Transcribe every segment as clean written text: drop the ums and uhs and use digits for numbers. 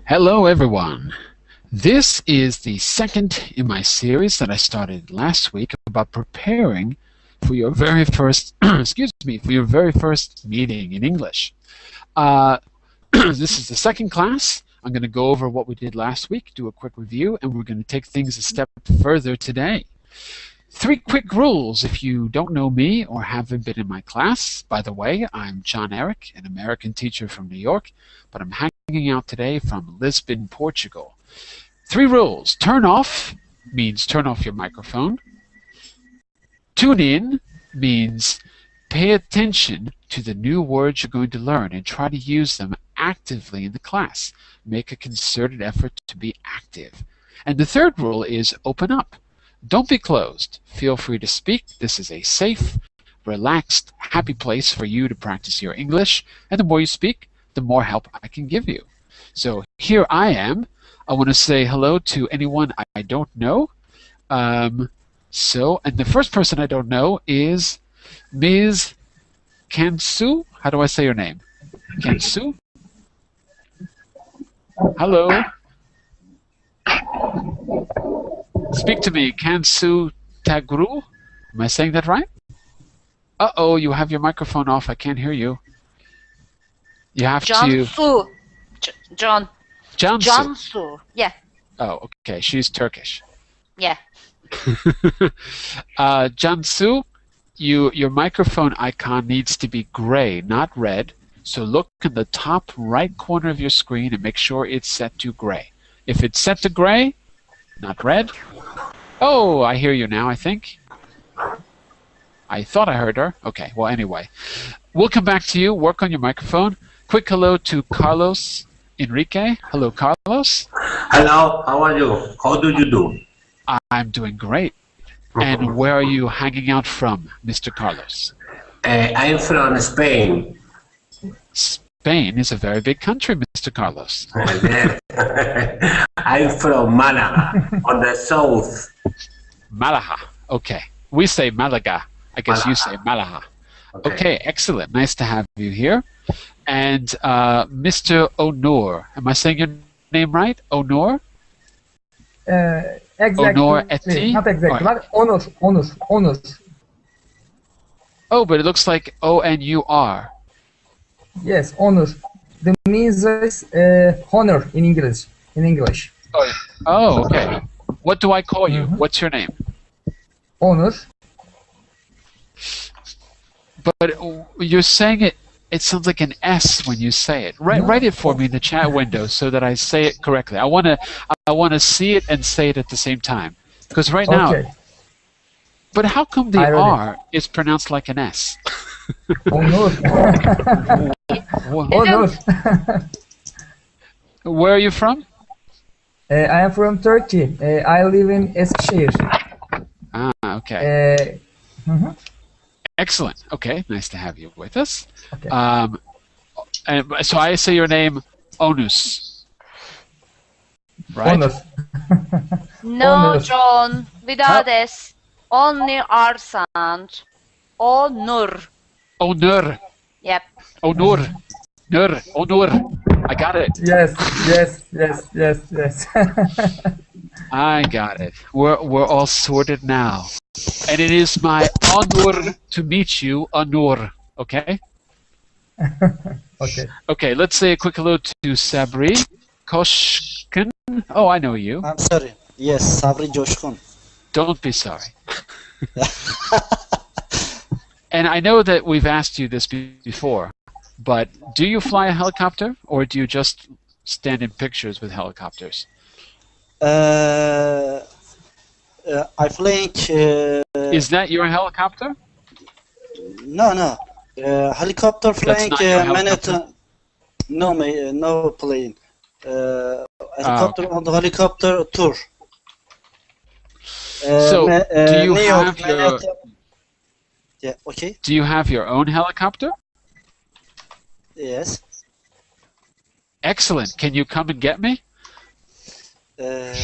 Hello everyone. This is the second in my series that I started last week about preparing for your very first for your very first meeting in English. This is the second class. I'm going to go over what we did last week, do a quick review, and we're going to take things a step further today. 3 quick rules if you don't know me or haven't been in my class. By the way, I'm Jon-Eric, an American teacher from New York, but I'm hanging out today from Lisbon, Portugal. 3 rules. Turn off means turn off your microphone. Tune in means pay attention to the new words you're going to learn and try to use them actively in the class. Make a concerted effort to be active. And the 3rd rule is open up. Don't be closed. Feel free to speak. This is a safe, relaxed, happy place for you to practice your English. And the more you speak, the more help I can give you. So here I am. I want to say hello to anyone I don't know. And the first person I don't know is Ms. Kansu. How do I say your name? Kansu? Hello. Speak to me, Kansu Tagru. Am I saying that right? Uh-oh, you have your microphone off. I can't hear you. You have Cansu. John. Cansu. Cansu. Yeah. Oh, okay. She's Turkish. Yeah. Cansu, your microphone icon needs to be gray, not red. So look in the top right corner of your screen and make sure it's set to gray. If it's set to gray, not red. Oh, I hear you now, I think. I thought I heard her. Okay, well, anyway. We'll come back to you. Work on your microphone. Quick hello to Carlos Enrique. Hello, Carlos. Hello, how are you? How do you do? I'm doing great. And where are you hanging out from, Mr. Carlos? I'm from Spain. Spain is a very big country, Mr. Carlos. I'm from Malaga, on the south. Malaga. Okay. We say Malaga. I guess you say Malaga. Okay, excellent. Nice to have you here. And Mr. Onur. Am I saying your name right? Onur? Exactly. Onur Eti? Not exactly. But Onur. Oh, but it looks like O-N-U-R. Yes, honor. The means is honor in English. Oh, okay. What do I call you? What's your name? Honor. But you're saying it. It sounds like an S when you say it. Write it for me in the chat window so that I say it correctly. I want to see it and say it at the same time. Because right now. But how come the R is pronounced like an S? Honor. Where are you from? I am from Turkey. I live in Eskişehir. Ah, okay. Mm-hmm. Excellent. Okay, nice to have you with us. Okay. And so I say your name, Onus. Right? Onus. No, Onur. John. Without S. Only R sound. Onur. Onur. Yep. Onur. Nur. Onur. I got it. Yes. I got it. We're all sorted now. And it is my honor to meet you, Onur. Okay? Okay. Okay, let's say a quick hello to Sabri Koshkin. Oh, I know you. I'm sorry. Yes, Sabri Joshkun. Don't be sorry. And I know that we've asked you this before, but do you fly a helicopter or do you just stand in pictures with helicopters? I flying. Is that your helicopter? No. Helicopter flying. That's not your helicopter? No plane. Helicopter okay. on the helicopter tour. So, do you New have York, Yeah, okay. Do you have your own helicopter? Yes. Excellent. Can you come and get me? Uh,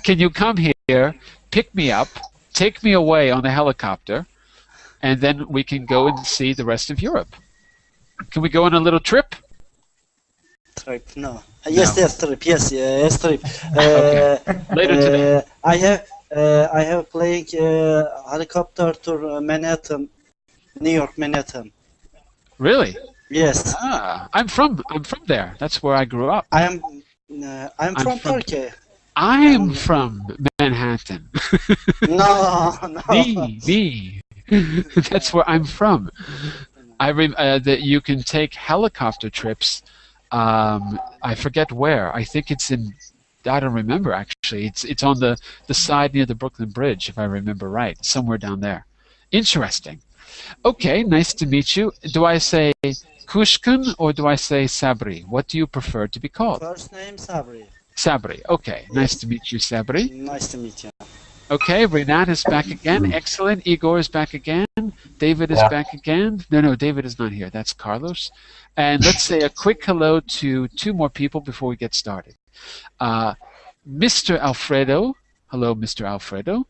Can you come here, pick me up, take me away on the helicopter, and then we can go and see the rest of Europe? Can we go on a little trip? trip, no. Yes, trip. Yes, trip. Okay. Later today. I have playing helicopter to Manhattan, New York, Manhattan. Really? Yes. Ah, I'm from there. That's where I grew up. I'm from Turkey. I'm from Manhattan. No, no. Me. That's where I'm from. That you can take helicopter trips. I forget where. I think it's in. I don't remember actually. It's on the side near the Brooklyn Bridge, if I remember right, somewhere down there. Interesting. Okay, nice to meet you. Do I say Kushkun or do I say Sabri? What do you prefer to be called? First name Sabri. Sabri. Okay, nice to meet you, Sabri. Nice to meet you. Okay, Renat is back again. Excellent. Igor is back again. David is back again. No, David is not here. That's Carlos. And let's say a quick hello to two more people before we get started. Mr. Alfredo. Hello, Mr. Alfredo.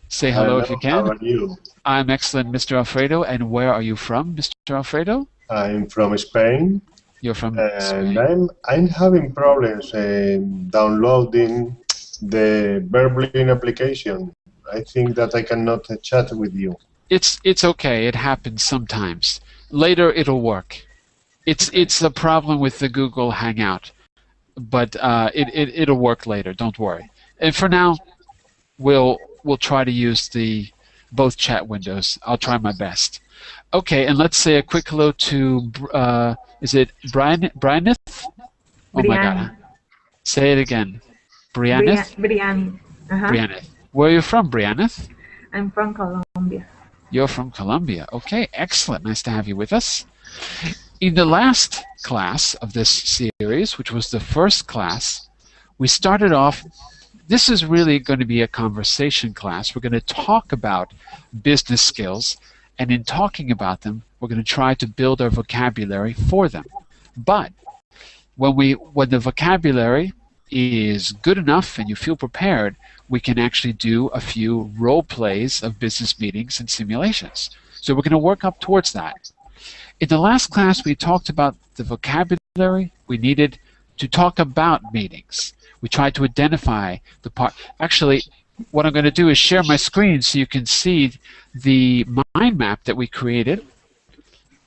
Say hello if you can. How are you? I'm excellent, Mr. Alfredo. And where are you from, Mr. Alfredo? I'm from Spain. You're from And Spain. I'm having problems downloading the Berlin application. I think that I cannot chat with you. It's okay. It happens sometimes. Later it'll work. It's a problem with the Google Hangout, but it'll work later. Don't worry. And for now, we'll try to use both chat windows. I'll try my best. Okay, and let's say a quick hello to is it Brianeth? Oh my God! Say it again. Brianeth. Brianne. Brianeth. Where are you from, Brianeth? I'm from Colombia. You're from Colombia. Okay, excellent. Nice to have you with us. In the last class of this series, which was the first class, we started off. This is really going to be a conversation class. We're going to talk about business skills, and in talking about them, we're going to try to build our vocabulary for them. But when the vocabulary is good enough and you feel prepared, we can actually do a few role plays of business meetings and simulations. So we're going to work up towards that. In the last class, we talked about the vocabulary we needed to talk about meetings. We tried to identify the part. Actually, what I'm going to do is share my screen so you can see the mind map that we created.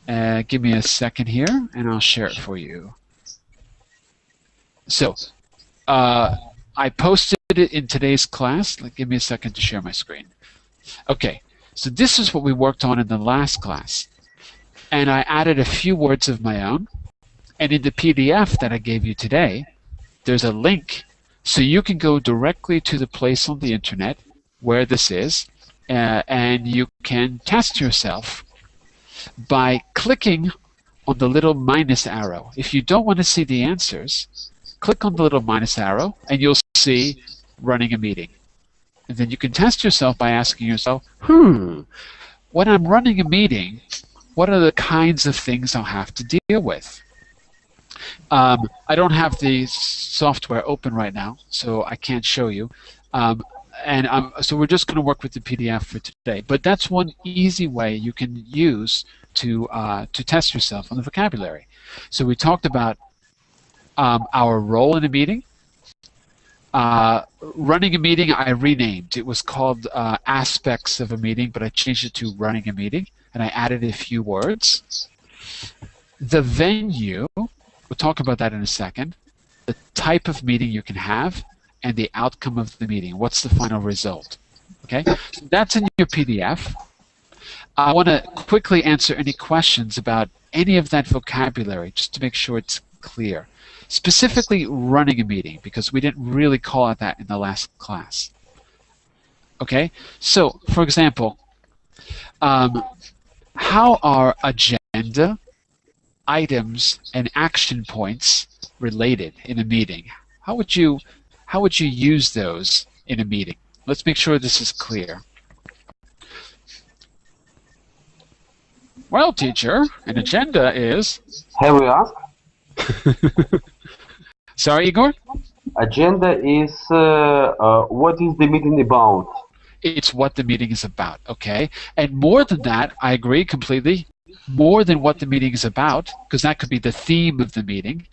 Give me a second here, and I'll share it for you. So, I posted it in today's class. Give me a second to share my screen. Okay, so this is what we worked on in the last class. And I added a few words of my own. And in the PDF that I gave you today, there's a link so you can go directly to the place on the internet where this is, and you can test yourself by clicking on the little minus arrow. If you don't want to see the answers, click on the little minus arrow and you'll see running a meeting. And then you can test yourself by asking yourself, when I'm running a meeting, what are the kinds of things I'll have to deal with? I don't have the software open right now, so I can't show you. So we're just going to work with the PDF for today. But that's one easy way you can use to test yourself on the vocabulary. So we talked about our role in a meeting. Running a meeting, I renamed. It was called Aspects of a Meeting, but I changed it to Running a Meeting, and I added a few words. The venue, we'll talk about that in a second. The type of meeting you can have, and the outcome of the meeting. What's the final result? Okay, so that's in your PDF. I want to quickly answer any questions about any of that vocabulary, just to make sure it's clear. Specifically, running a meeting, because we didn't really call out that in the last class. Okay, so for example, how are agenda items and action points related in a meeting? How would you use those in a meeting? Let's make sure this is clear. Well, teacher, an agenda is... Have we asked? Sorry, Igor? Agenda is what is the meeting about? It's what the meeting is about, okay? And more than that, I agree completely. More than what the meeting is about, because that could be the theme of the meeting.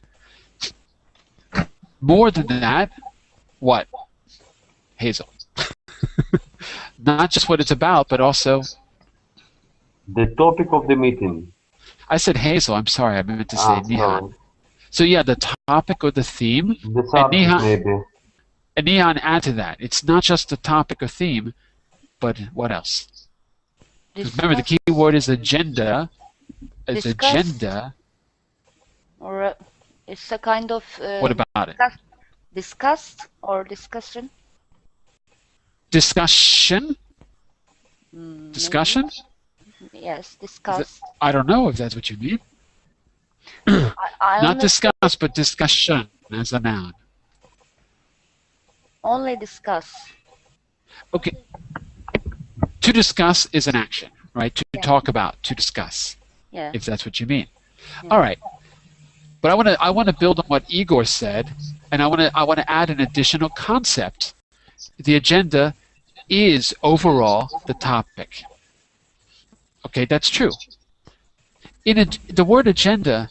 More than that, what? Hazel. Not just what it's about, but also... The topic of the meeting. I said Hazel, I'm sorry, I meant to say Nihan. Sorry. So yeah, the topic or the theme, The subject, maybe. and Nihan add to that. It's not just the topic or theme, but what else? 'Cause remember, the key word is agenda. It's Discuss. agenda. Or it's a kind of What about it? discussed or discussion. Discussion? Maybe. Discussion? Yes, discuss. I don't know if that's what you mean. I Not only, discuss, but discussion as a noun. only discuss. Okay. To discuss is an action, right? To Yeah. talk about, to discuss, Yeah. if that's what you mean. Yeah. All right. But I want to build on what Igor said, and I want to add an additional concept. The agenda is overall the topic. Okay, that's true. The word agenda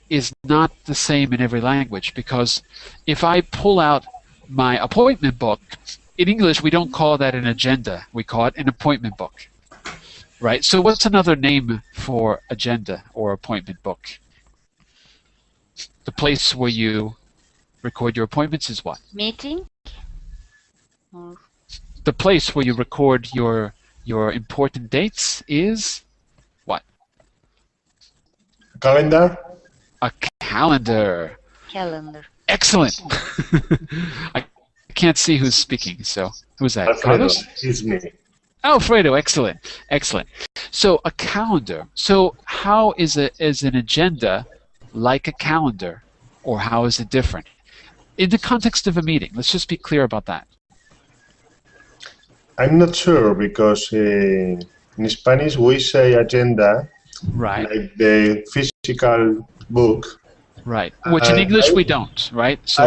is not the same in every language, because if I pull out my appointment book, in English we don't call that an agenda, we call it an appointment book. Right? So what's another name for agenda or appointment book? The place where you record your appointments is what? Meeting. Or The place where you record your important dates is what? Calendar? A calendar. calendar. Excellent. I can't see who's speaking, so who's that? Alfredo, Carlos? it's me. Alfredo, excellent, excellent. So a calendar. So how is an agenda like a calendar, or how is it different? In the context of a meeting, let's just be clear about that. I'm not sure because in Spanish we say agenda Right, like the physical book. right. Which in English we don't, right? So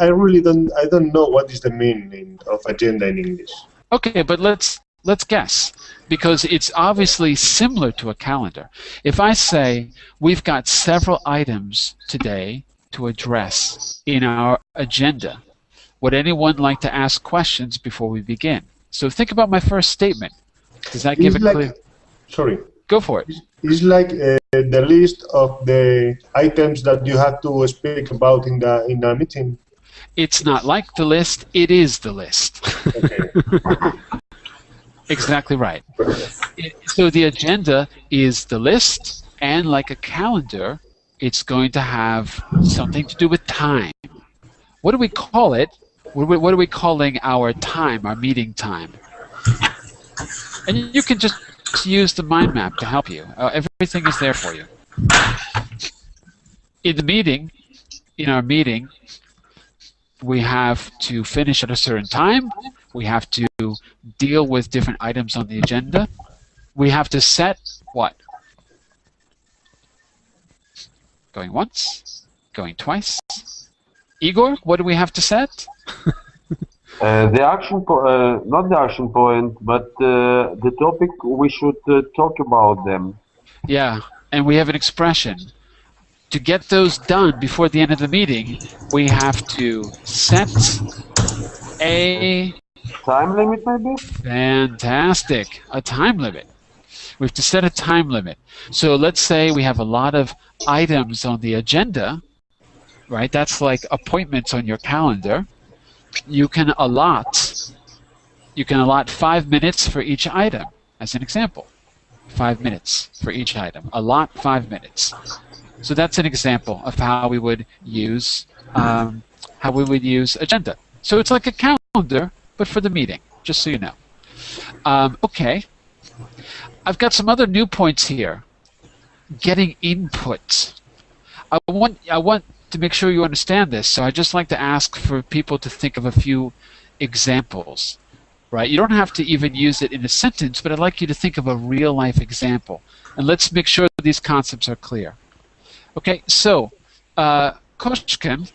I really don't know what is the meaning of agenda in English. okay, but let's guess, because it's obviously similar to a calendar. If I say we've got several items today to address in our agenda, would anyone like to ask questions before we begin? So think about my first statement. Does that give it clear? Sorry. Go for it. It's like the list of the items that you have to speak about in the meeting. It's not like the list, it is the list. Okay. Exactly right. So the agenda is the list, and like a calendar, it's going to have something to do with time. What do we call it? What are we calling our time, our meeting time? And you can just use the mind map to help you. Everything is there for you. In our meeting, we have to finish at a certain time. We have to deal with different items on the agenda. We have to set what? Going once, going twice. Igor, what do we have to set? The action, not the action point, but the topic we should talk about them. Yeah, and we have an expression. To get those done before the end of the meeting, we have to set a... Time limit, maybe? Fantastic. A time limit. We have to set a time limit. So let's say we have a lot of items on the agenda, right? That's like appointments on your calendar. You can allot 5 minutes for each item, as an example. 5 minutes for each item. Allot 5 minutes. So that's an example of how we would use agenda. So it's like a calendar, but for the meeting, just so you know. Okay. I've got some other new points here. Getting input. I want to make sure you understand this, so I'd just like to ask for people to think of a few examples. right? You don't have to even use it in a sentence, but I'd like you to think of a real-life example. And let's make sure that these concepts are clear. Okay, so, Koshkin,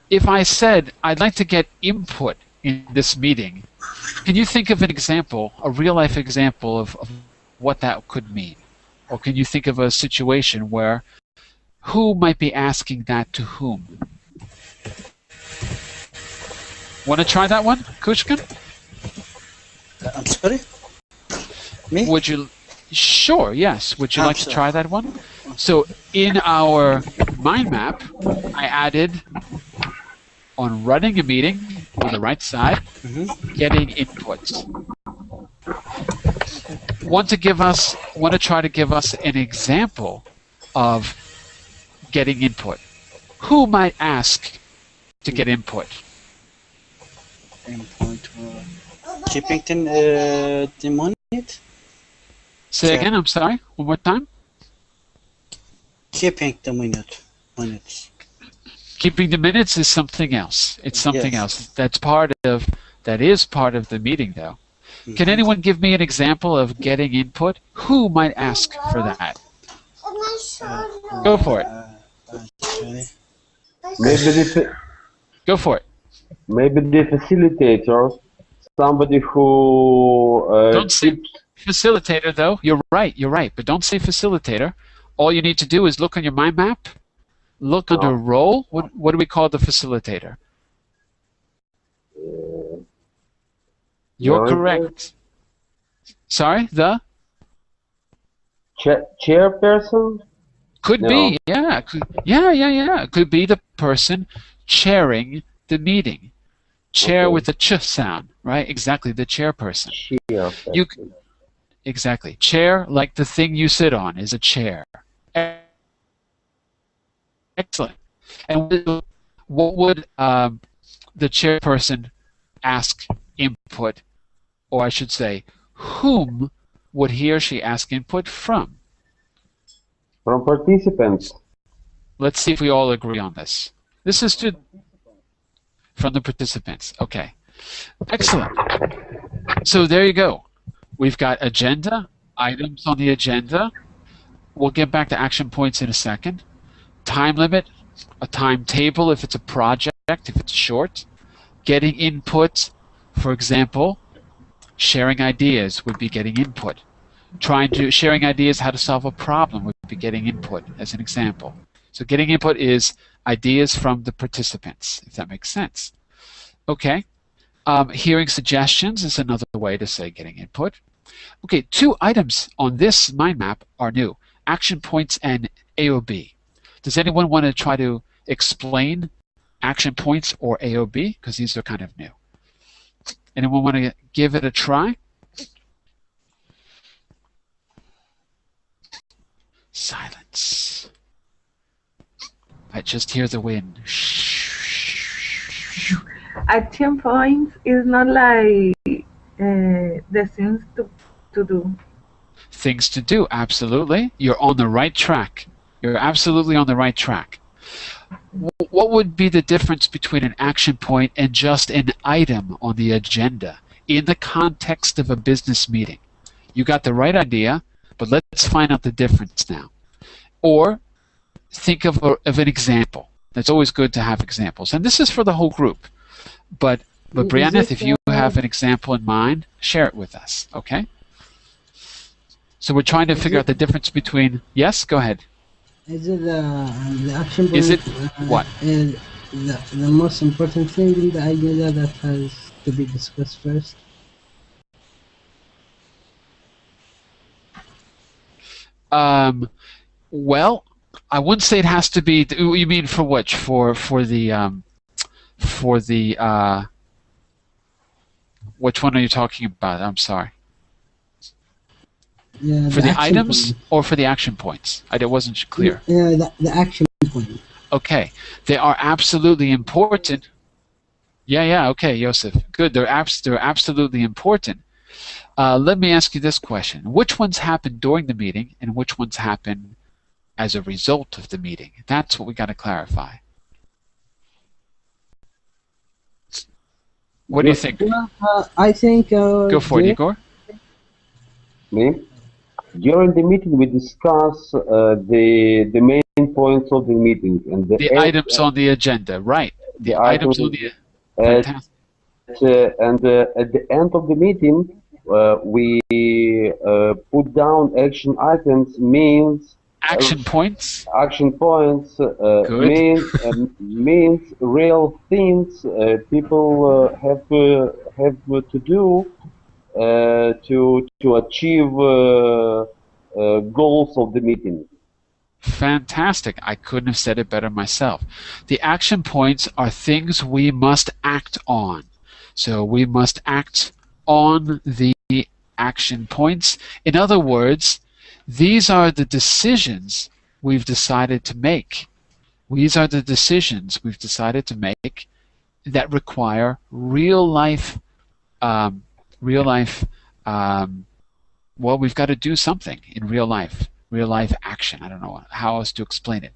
if I said I'd like to get input in this meeting, can you think of an example, a real-life example of what that could mean? Or can you think of a situation where who might be asking that to whom? Want to try that one, Kushkin? I'm sorry? Me? Would you? Sure, yes. Would you like Sure. to try that one? So in our mind map, I added on running a meeting on the right side, getting inputs. Want to try to give us an example of getting input. Who might ask to get input? Input. Keeping the minute? Say Sure. again, I'm sorry, one more time. Keeping the minutes. Keeping the minutes is something else. It's something Yes. else. That is part of the meeting, though. Can anyone give me an example of getting input? Who might ask for that? Go for it. Okay. Go for it. Maybe the facilitator, somebody who Don't say facilitator, though. You're right. But don't say facilitator. All you need to do is look on your mind map. Look under role. What do we call the facilitator? You're Narrator? correct. Sorry, the? chairperson. Could No. be, yeah. Yeah. Could be the person chairing the meeting. Chair Okay. with the ch sound, right? Exactly, the chairperson. Chairperson. Exactly. Chair, like the thing you sit on, is a chair. Excellent. And what would the chairperson ask input, or I should say, whom would he or she ask input from? From participants. Let's see if we all agree on this. This is from the participants. Okay. Excellent. So there you go. We've got agenda, items on the agenda. We'll get back to action points in a second. Time limit, a timetable if it's a project, if it's short. Getting input, for example, sharing ideas would be getting input. Sharing ideas how to solve a problem would be getting input, as an example. So getting input is ideas from the participants, if that makes sense. Okay. Hearing suggestions is another way to say getting input. Okay, 2 items on this mind map are new. Action points and AOB. Does anyone want to try to explain action points or AOB? Because these are kind of new. Anyone want to give it a try? Silence. I just hear the wind. Action points is not like the things to do. Things to do, absolutely. You're on the right track. You're absolutely on the right track. What would be the difference between an action point and just an item on the agenda in the context of a business meeting? You got the right idea, but let's find out the difference now. Or think of an example. It's always good to have examples. And this is for the whole group. But Brianna, if you have an example in mind, share it with us, okay? So we're trying to figure out the difference between... Yes, go ahead. Is it the action point? Is it what? Is the most important thing in the idea that has to be discussed first? Well, I wouldn't say it has to be. You mean for which? For the which one are you talking about? I'm sorry. Yeah, For the action items point. or for the action points? It wasn't clear. Yeah, the action point. Okay, they are absolutely important. Yeah. Okay, Joseph. Good. They're absolutely important. Let me ask you this question: which ones happen during the meeting, and which ones happen as a result of the meeting? That's what we got to clarify. What do you think? I think. Go for it, Igor. Me? During the meeting, we discuss the main points of the meeting and The items on the agenda, right? The items on the fantastic. And at the end of the meeting, we put down action items. Means Action points. action points Good. means real things people have to do to achieve goals of the meeting. Fantastic. I couldn't have said it better myself. The action points are things we must act on. So we must act on the action points. In other words, these are the decisions we've decided to make. These are the decisions we've decided to make that require real life, well, we've got to do something in real life action. I don't know how else to explain it.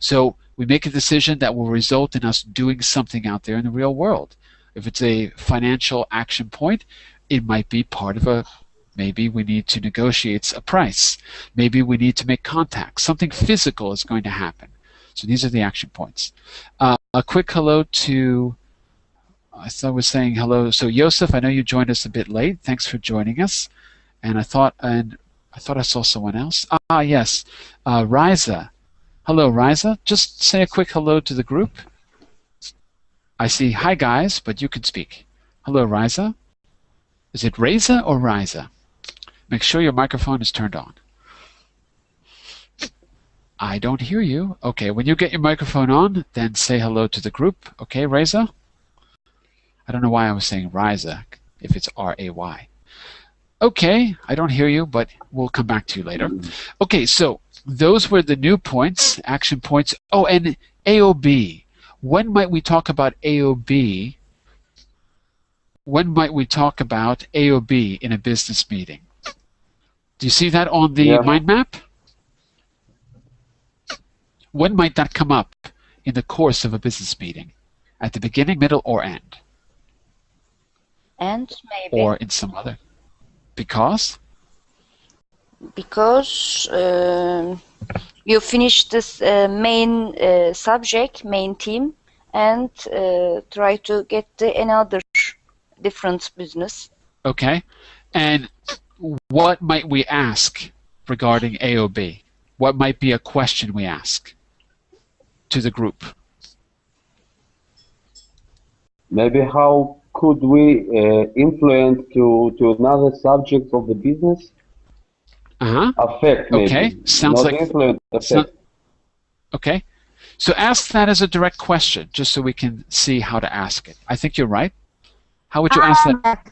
So we make a decision that will result in us doing something out there in the real world. If it's a financial action point, it might be part of maybe we need to negotiate a price. Maybe we need to make contact. Something physical is going to happen. So these are the action points. A quick hello to, I thought I was saying hello. So Joseph, I know you joined us a bit late. Thanks for joining us. And I thought I saw someone else. Yes, Riza. Hello, Riza. Just say a quick hello to the group. I see hi guys, but you can speak. Hello, Riza. Is it Reza or Riza? Make sure your microphone is turned on. I don't hear you. Okay, when you get your microphone on, then say hello to the group. Okay, Reza? I don't know why I was saying Riza, if it's R-A-Y. Okay, I don't hear you, but we'll come back to you later. Okay, so those were the new points, action points. Oh, and AOB. When might we talk about AOB? When might we talk about AOB in a business meeting? Do you see that on the mind map? When might that come up in the course of a business meeting? At the beginning, middle, or end? And maybe. Or in some other. Because? Because you finish this main subject, main theme, and try to get another different business. Okay. And what might we ask regarding AOB? What might be a question we ask to the group? Maybe how could we influence to another subject of the business? Affect, maybe. Okay, sounds not like influence, affect. Okay, so ask that as a direct question, just so we can see how to ask it. I think you're right. How would you ask that?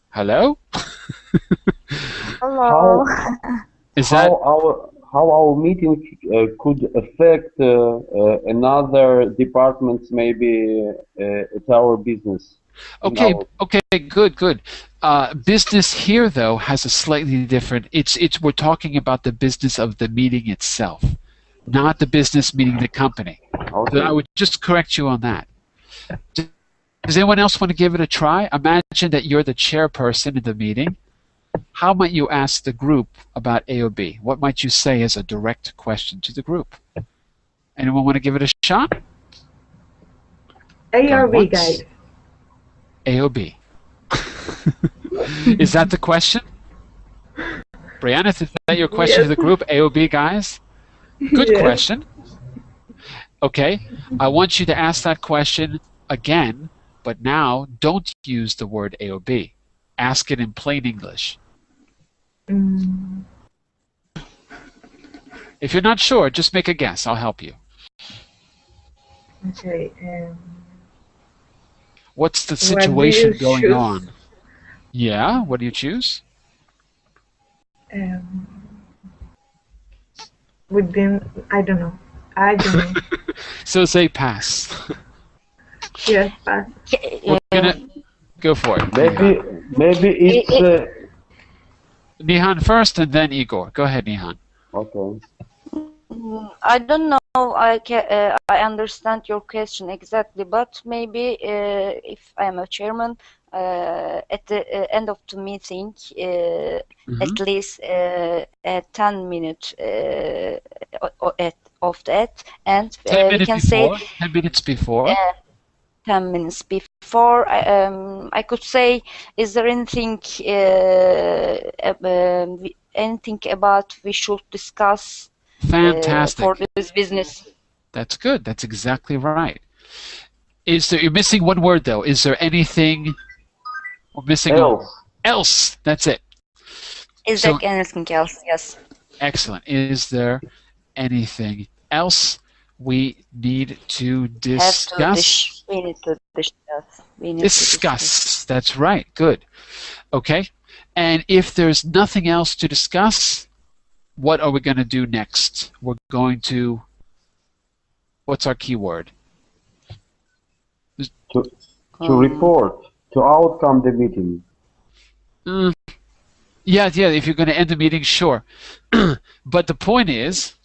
Hello? Hello. Is that how our meeting could affect another departments, maybe at our business? Okay, good. Business here, though, has a slightly different. We're talking about the business of the meeting itself, not the business meeting the company. Okay. So I would just correct you on that. Does anyone else want to give it a try? Imagine that you're the chairperson in the meeting. How might you ask the group about AOB? What might you say as a direct question to the group? Anyone want to give it a shot? AOB, guys. AOB. Is that the question? Brianna, is that your question to the group? AOB, guys? Good question. Okay, I want you to ask that question again, but now don't use the word AOB. Ask it in plain English. If you're not sure, just make a guess. I'll help you. Okay. What's the situation going on? Yeah, what do you choose? Within, I don't know. So say pass. Yes, pass. We're gonna go for it. Maybe it's Nihan first and then Igor. Go ahead, Nihan. okay. I don't know. I understand your question exactly, but maybe if I am a chairman, at the end of the meeting, at least 10 minutes of that, and 10 we minutes can before. say 10 minutes before. 10 minutes before. I could say, is there anything anything about we should discuss Fantastic. for this business? That's good. That's exactly right. You're missing one word though. Is there anything we're missing? Else. That's it. Is there anything else? Yes. Excellent. Is there anything else we need to discuss? We need to discuss. Discuss. That's right. Good. Okay. And if there's nothing else to discuss, what are we going to do next? We're going to, what's our keyword? To report, to outcome the meeting. Yeah, if you're going to end the meeting, sure. But the point is,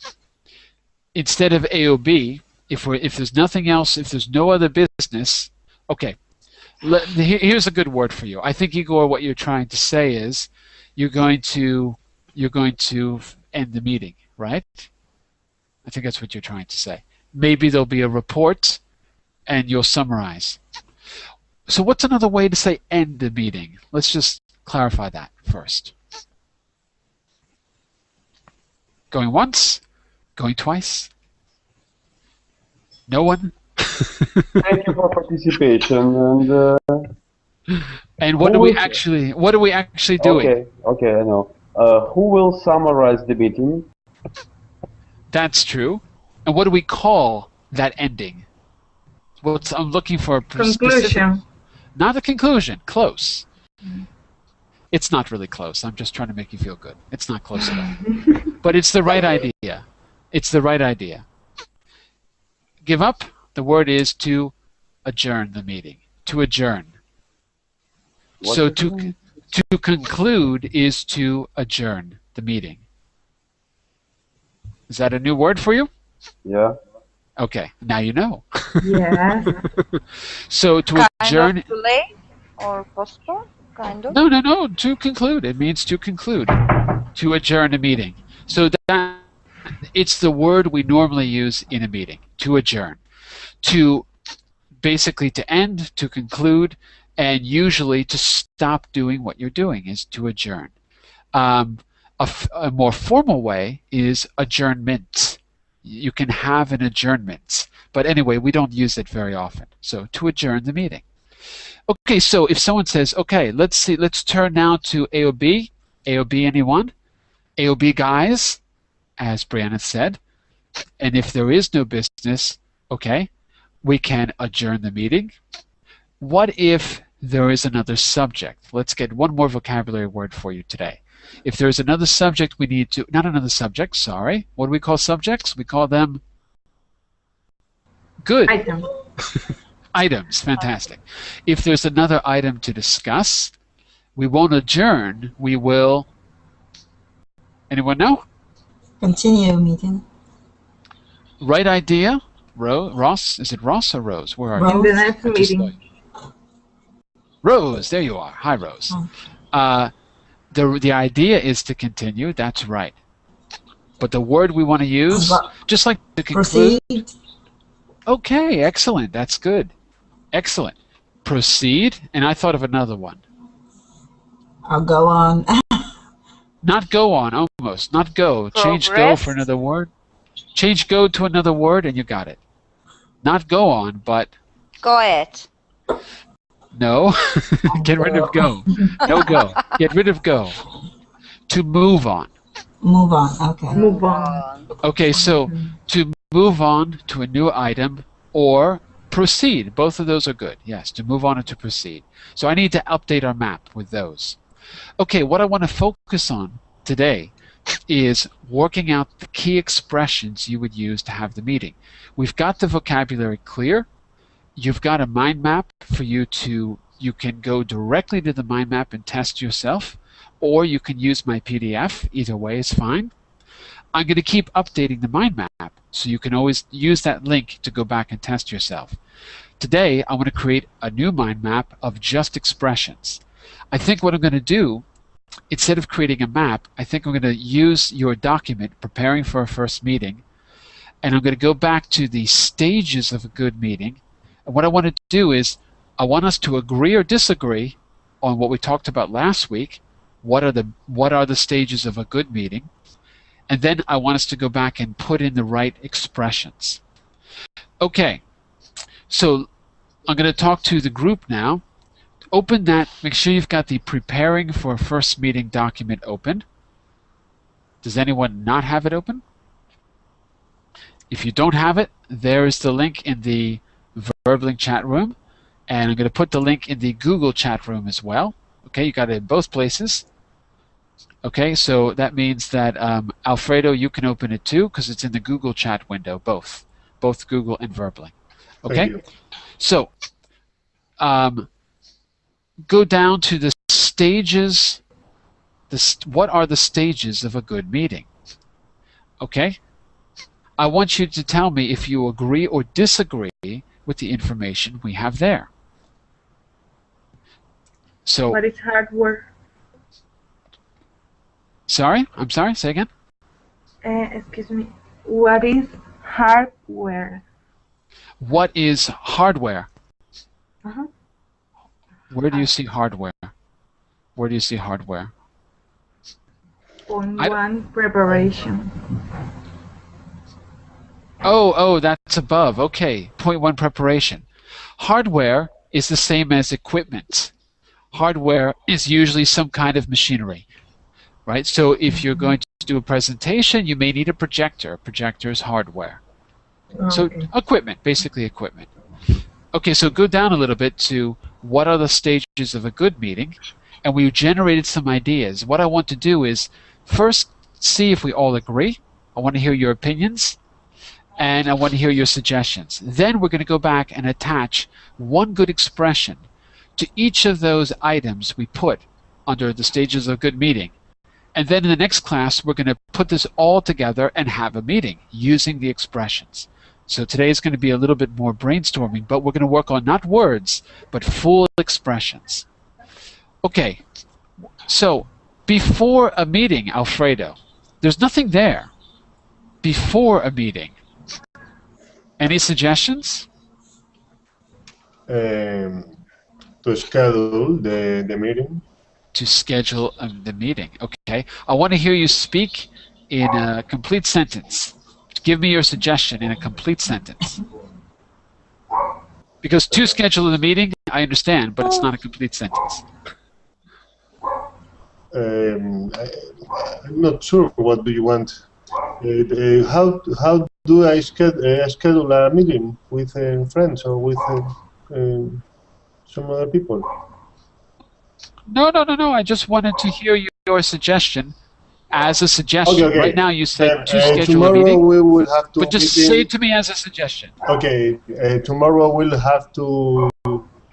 instead of AOB, if there's nothing else, if there's no other business, okay. Here's a good word for you. I think, Igor, what you're trying to say is you're going to end the meeting, right? I think that's what you're trying to say. Maybe there'll be a report and you'll summarize. So what's another way to say end the meeting? Let's just clarify that first. Going once? Going twice? No one? Thank you for participation and what are we actually doing? Okay, I know. Who will summarize the meeting? That's true. And what do we call that ending? Well, I'm looking for a conclusion. Not a conclusion. Close. It's not really close. I'm just trying to make you feel good. It's not close at all. But it's the right idea. It's the right idea. Give up. The word is to adjourn the meeting. To adjourn. So to conclude is to adjourn the meeting. Is that a new word for you? Yeah. Okay, now you know. Yes. So to adjourn. Kind of delay or postpone? Kind of? No. To conclude. It means to conclude. To adjourn a meeting. So that it's the word we normally use in a meeting. To adjourn. To basically to end, to conclude, and usually to stop doing what you're doing is to adjourn. A more formal way is adjournment. You can have an adjournment. But anyway, we don't use it very often. So to adjourn the meeting. Okay, so if someone says, okay, let's see, let's turn now to AOB. AOB, anyone? AOB guys, as Brianna said. And if there is no business, okay, we can adjourn the meeting. What if there is another subject? Let's get one more vocabulary word for you today. If there's another subject we need to, not another subject, sorry. What do we call subjects? We call them good. Item. Items, fantastic. If there's another item to discuss, we won't adjourn, we will, anyone know? Continue meeting. Right idea? Ross, is it Ross or Rose? Where are you? In the next meeting. Rose, there you are. Hi, Rose. The idea is to continue. That's right. But the word we want to use, just like to conclude. Proceed. Okay, excellent. That's good. Excellent. Proceed. And I thought of another one. I'll go on. Not go on, almost. Not go. Change go Progress. for another word. Change go to another word and you got it. Not go on, but Go ahead. no. Get rid of go. No go. Get rid of go. To move on. Move on. Okay. Move on. Okay, so to move on to a new item or proceed. Both of those are good. Yes, to move on and to proceed. So I need to update our map with those. Okay, what I want to focus on today is working out the key expressions you would use to have the meeting. We've got the vocabulary clear. You've got a mind map for you to, you can go directly to the mind map and test yourself, or you can use my PDF. Either way is fine. I'm going to keep updating the mind map, so you can always use that link to go back and test yourself. Today, I want to create a new mind map of just expressions. I think what I'm going to do, instead of creating a map, I think I'm going to use your document, Preparing for a First Meeting, and I'm going to go back to the stages of a good meeting. And what I want to do is, I want us to agree or disagree on what we talked about last week. What are the stages of a good meeting? And then I want us to go back and put in the right expressions. Okay, so I'm going to talk to the group now. Open that. Make sure you've got the Preparing for a First Meeting document open. Does anyone not have it open? If you don't have it, there is the link in the Verbling chat room. And I'm going to put the link in the Google chat room as well. Okay, you got it in both places. Okay, so that means that Alfredo, you can open it too, because it's in the Google chat window, both Google and Verbling. Okay, so go down to the stages. What are the stages of a good meeting? Okay, I want you to tell me if you agree or disagree with the information we have there. So, what is hardware? Sorry? I'm sorry? Say again? Excuse me. What is hardware? What is hardware? Uh-huh. Where do you see hardware? Where do you see hardware? Point one, preparation. Oh, that's above. Okay. Point one, preparation. Hardware is the same as equipment. Hardware is usually some kind of machinery. Right? So if you're going to do a presentation, you may need a projector. A projector is hardware. Okay. So equipment, basically equipment. Okay, so go down a little bit to what are the stages of a good meeting, and we've generated some ideas. What I want to do is first see if we all agree. I want to hear your opinions, and I want to hear your suggestions. Then we're going to go back and attach one good expression to each of those items we put under the stages of a good meeting. And then in the next class, we're going to put this all together and have a meeting using the expressions. So today is going to be a little bit more brainstorming, but we're going to work on not words, but full expressions. Okay, so before a meeting, Alfredo, there's nothing there. Before a meeting. Any suggestions? To schedule the meeting. To schedule the meeting. Okay. I want to hear you speak in a complete sentence. Give me your suggestion in a complete sentence. Because to schedule the meeting, I understand, but it's not a complete sentence. I'm not sure. What do you want? How do I schedule a meeting with friends or with some other people? No. I just wanted to hear your suggestion as a suggestion. Okay. Right now you said to schedule a tomorrow meeting, we will have to but just say it to me as a suggestion. Okay, tomorrow we'll have to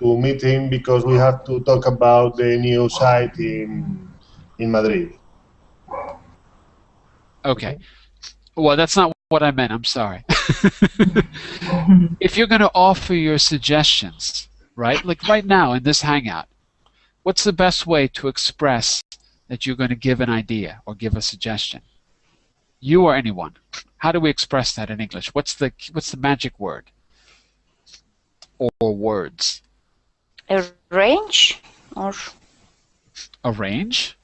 meet him because we have to talk about the new site in Madrid. Okay. Well, that's not what I meant. I'm sorry. If you're going to offer your suggestions, right, like right now in this Hangout, what's the best way to express that you're going to give an idea or give a suggestion? You or anyone. How do we express that in English? What's the magic word? Or words? Arrange? Or Arrange?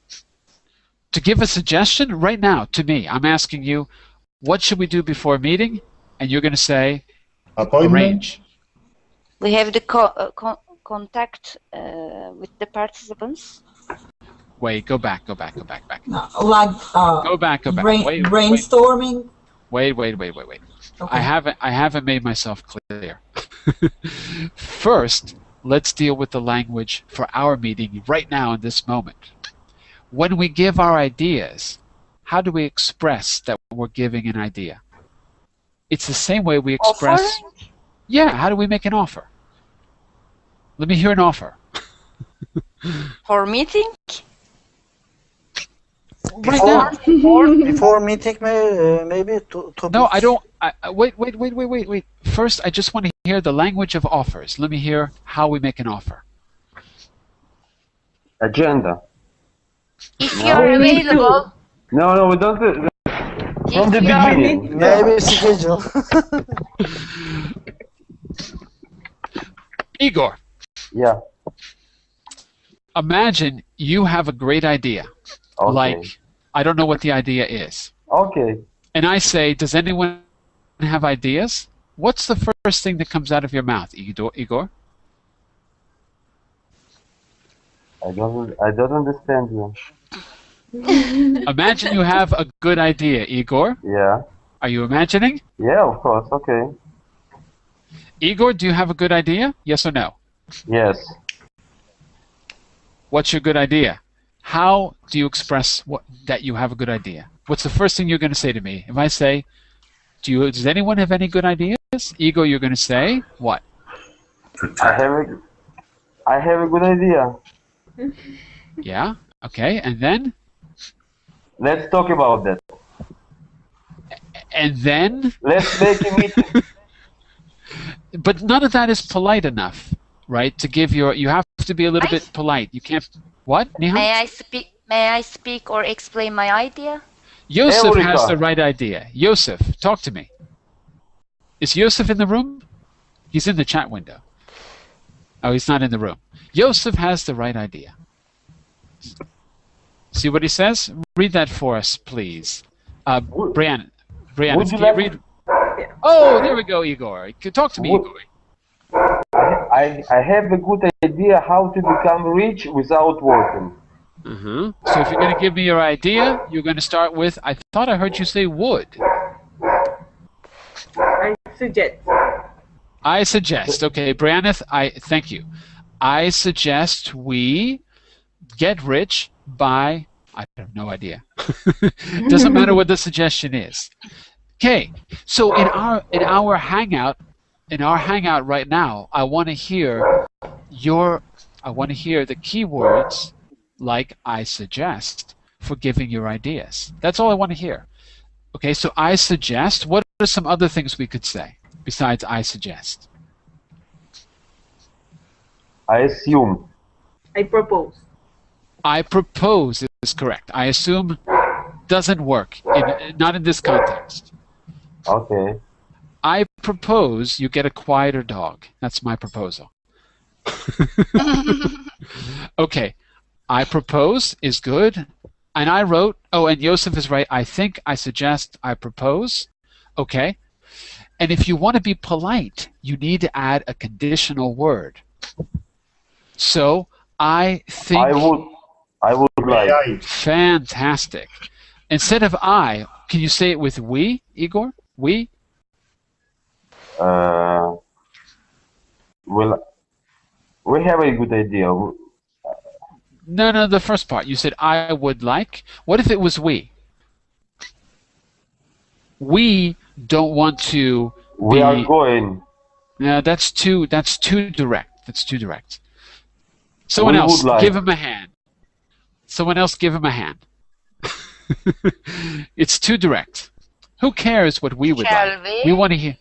To give a suggestion right now to me, I'm asking you, what should we do before a meeting? And you're going to say, appointment. Arrange. we have the contact with the participants. Wait, go back. No, like Go back. Wait, brainstorming. Wait. Okay. I haven't made myself clear. First, let's deal with the language for our meeting right now in this moment. When we give our ideas, how do we express that we're giving an idea? It's the same way we express... Offer? Yeah, how do we make an offer? Let me hear an offer. For meeting? Right now. Before meeting, maybe to No, I don't. Wait. First, I just want to hear the language of offers. Let me hear how we make an offer. Agenda. If you're available, No, we don't. From the if you're beginning. maybe schedule. Igor, Yeah. imagine you have a great idea. Okay. Like, I don't know what the idea is. Okay. And I say, does anyone have ideas? What's the first thing that comes out of your mouth, Igor? I don't understand you. Imagine you have a good idea, Igor. Yeah. Are you imagining? Yeah, of course. Okay. Igor, do you have a good idea? Yes or no? Yes. What's your good idea? How do you express that you have a good idea? What's the first thing you're going to say to me? If I say, does anyone have any good ideas? Igor, you're going to say what? I have a good idea. Yeah. Okay. And then? Let's talk about that. And then? Let's make a meeting. But none of that is polite enough, right? To give you have to be a little bit polite. You can't. What? Nihan? may I speak or explain my idea? Yosef has the right idea. Yosef, talk to me. Is Yosef in the room? He's in the chat window. Oh, he's not in the room. Yosef has the right idea. See what he says? Read that for us, please. Brianna, can you read? Oh, there we go, Igor. Talk to me, Igor. I have a good idea how to become rich without working. So if you're going to give me your idea, you're going to start with, I thought I heard you say would. I suggest. Okay, Brianna, thank you. I suggest we get rich by, I have no idea. Doesn't matter what the suggestion is. Okay, so in our hangout right now, I want to hear the keywords like I suggest for giving your ideas. That's all I want to hear. Okay, so I suggest. What are some other things we could say besides I suggest? I assume. I propose. I propose is correct. I assume doesn't work, not in this context. Okay. I propose you get a quieter dog. That's my proposal. Okay. I propose is good. And I wrote, oh, and Yosef is right. I think, I suggest, I propose. Okay. And if you want to be polite, you need to add a conditional word. So I think. I would like. Fantastic. Instead of I, can you say it with we, Igor? We? Well, we have a good idea. No, the first part. You said I would like. What if it was we? We don't want to. We are going. No, that's too direct. That's too direct. Someone else, give him a hand. Someone else, give him a hand. It's too direct. Who cares what we would like? We want to hear.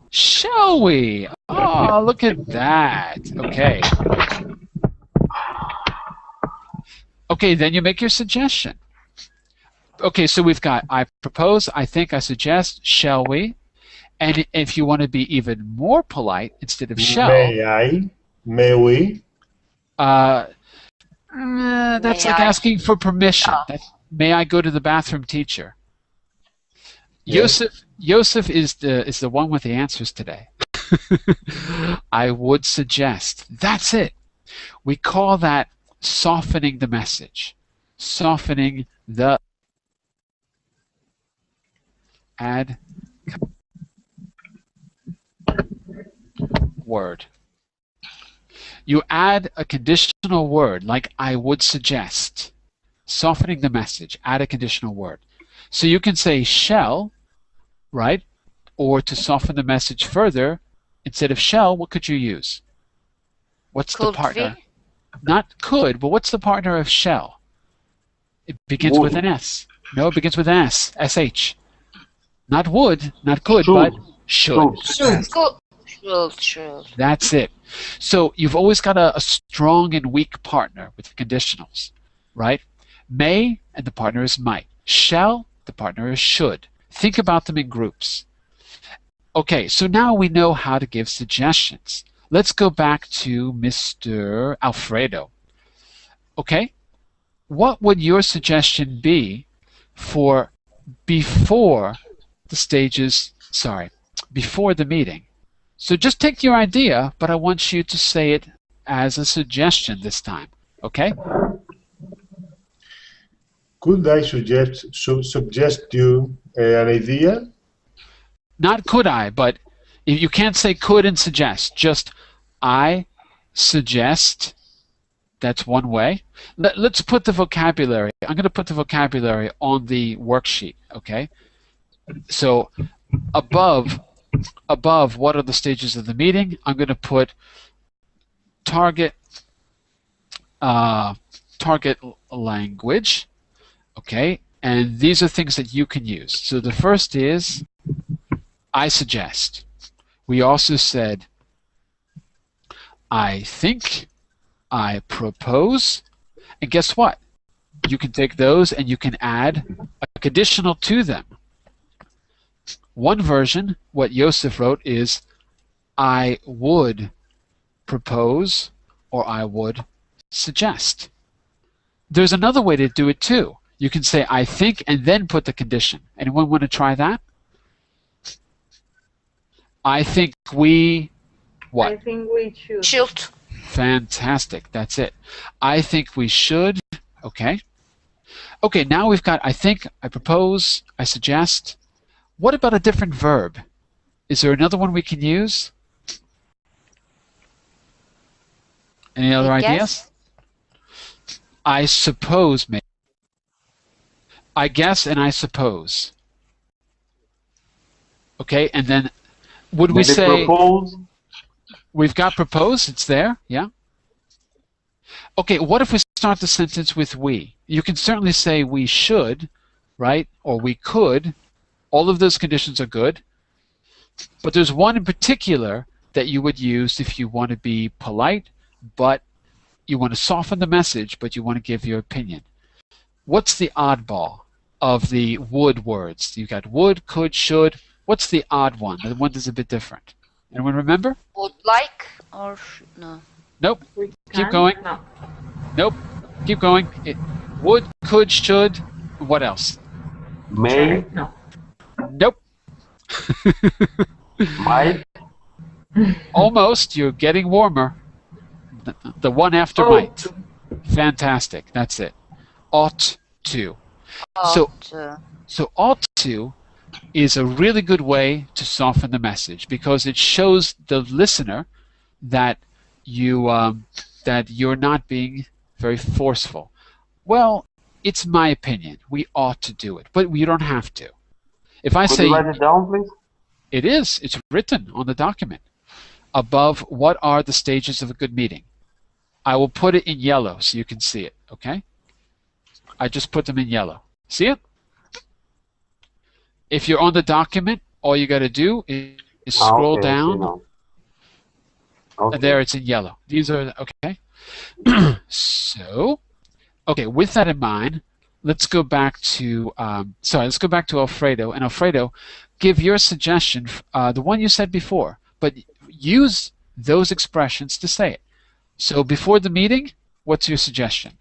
Shall we? Oh, look at that. Okay. Okay, then you make your suggestion. Okay, so we've got I propose, I think, I suggest, shall we? And if you want to be even more polite, instead of shall. May I? May we? That's like asking for permission. May I go to the bathroom, teacher? Yes. Yosef is the one with the answers today. I would suggest. That's it. We call that softening the message. Softening the add word. You add a conditional word like I would suggest. Softening the message. Add a conditional word. So you can say shall, right? Or to soften the message further, instead of shall, what could you use? What's the partner? Not could, but what's the partner of shall? It begins with an S. No, it begins with an S. S-H. Not would, not could, but should. Should. That's it. So you've always got a strong and weak partner with conditionals, right? May, and the partner is might. Shall, the partner is should. Think about them in groups. Okay, so now we know how to give suggestions. Let's go back to Mr. Alfredo. Okay, what would your suggestion be for before the stages, before the meeting? So just take your idea, but I want you to say it as a suggestion this time, okay? Could I suggest you an idea? Not could I, but if you can't say could and suggest, just I suggest, that's one way. Let's put the vocabulary. I'm going to put the vocabulary on the worksheet, okay? So above, what are the stages of the meeting? I'm going to put target language, okay? And these are things that you can use. So the first is I suggest. We also said I think, I propose, and guess what? You can take those and you can add a conditional to them. One version, what Joseph wrote, is I would propose or I would suggest. There's another way to do it too. You can say I think and then put the condition. Anyone want to try that? I think we, what? I think we should. Should. Fantastic, that's it. I think we should, okay. Okay, now we've got I think, I propose, I suggest. What about a different verb? Is there another one we can use? Any other ideas? I suppose, maybe. I guess and I suppose. Okay, and then would we say propose? We've got propose, it's there, yeah. Okay, what if we start the sentence with we? You can certainly say we should, right? Or we could. All of those conditions are good. But there's one in particular that you would use if you want to be polite, but you want to soften the message, but you want to give your opinion. What's the oddball of the would words? You've got would, could, should. What's the odd one? The one that's a bit different. Anyone remember? Would like or no? Nope. We Keep can? going. No. Nope. Keep going. It would, could, should. What else? May. No. Nope. Might. Almost. You're getting warmer. The one after Oh. might. Fantastic. That's it. Ought to. So ought to is a really good way to soften the message because it shows the listener that you're not being very forceful. Well, it's my opinion. We ought to do it, but you don't have to. If I Could say you write it down, please? it is, it's written on the document. Above, what are the stages of a good meeting? I will put it in yellow so you can see it, okay? I just put them in yellow. See it? If you're on the document, all you got to do is scroll okay, down. Okay. And there it's in yellow. These are, okay? So, okay, with that in mind, let's go back to, let's go back to Alfredo. And Alfredo, give your suggestion, the one you said before, but use those expressions to say it. So before the meeting, what's your suggestion?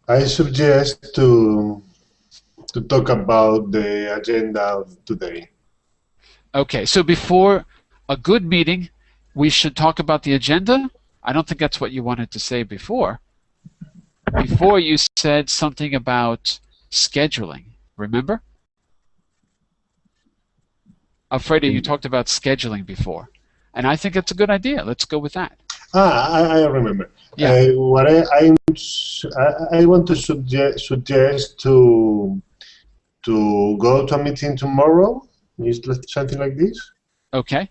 I suggest to talk about the agenda of today. Okay, so before a good meeting, we should talk about the agenda? I don't think that's what you wanted to say before. Before you said something about scheduling, remember? Alfredo, you talked about scheduling before. And I think it's a good idea. Let's go with that. I remember. Yeah. What I want to suggest to go to a meeting tomorrow. Is something like this? Okay.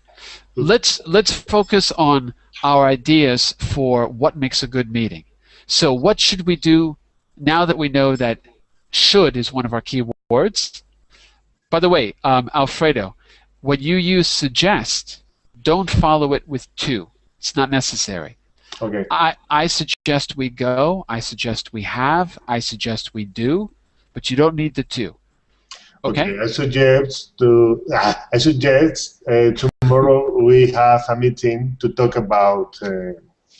Let's focus on our ideas for what makes a good meeting. So what should we do now that we know that should is one of our key words? By the way, Alfredo, when you use suggest, don't follow it with to. It's not necessary. Okay. I suggest we go, I suggest we have, I suggest we do, but you don't need the to. Okay? I suggest tomorrow we have a meeting to talk about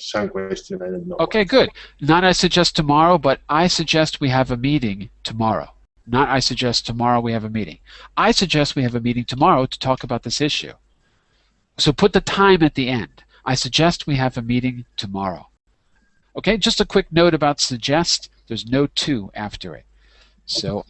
some question, I don't know. Okay, good. Not I suggest tomorrow, but I suggest we have a meeting tomorrow. Not I suggest tomorrow we have a meeting. I suggest we have a meeting tomorrow to talk about this issue. So put the time at the end. I suggest we have a meeting tomorrow. Okay, just a quick note about suggest. There's no to after it. So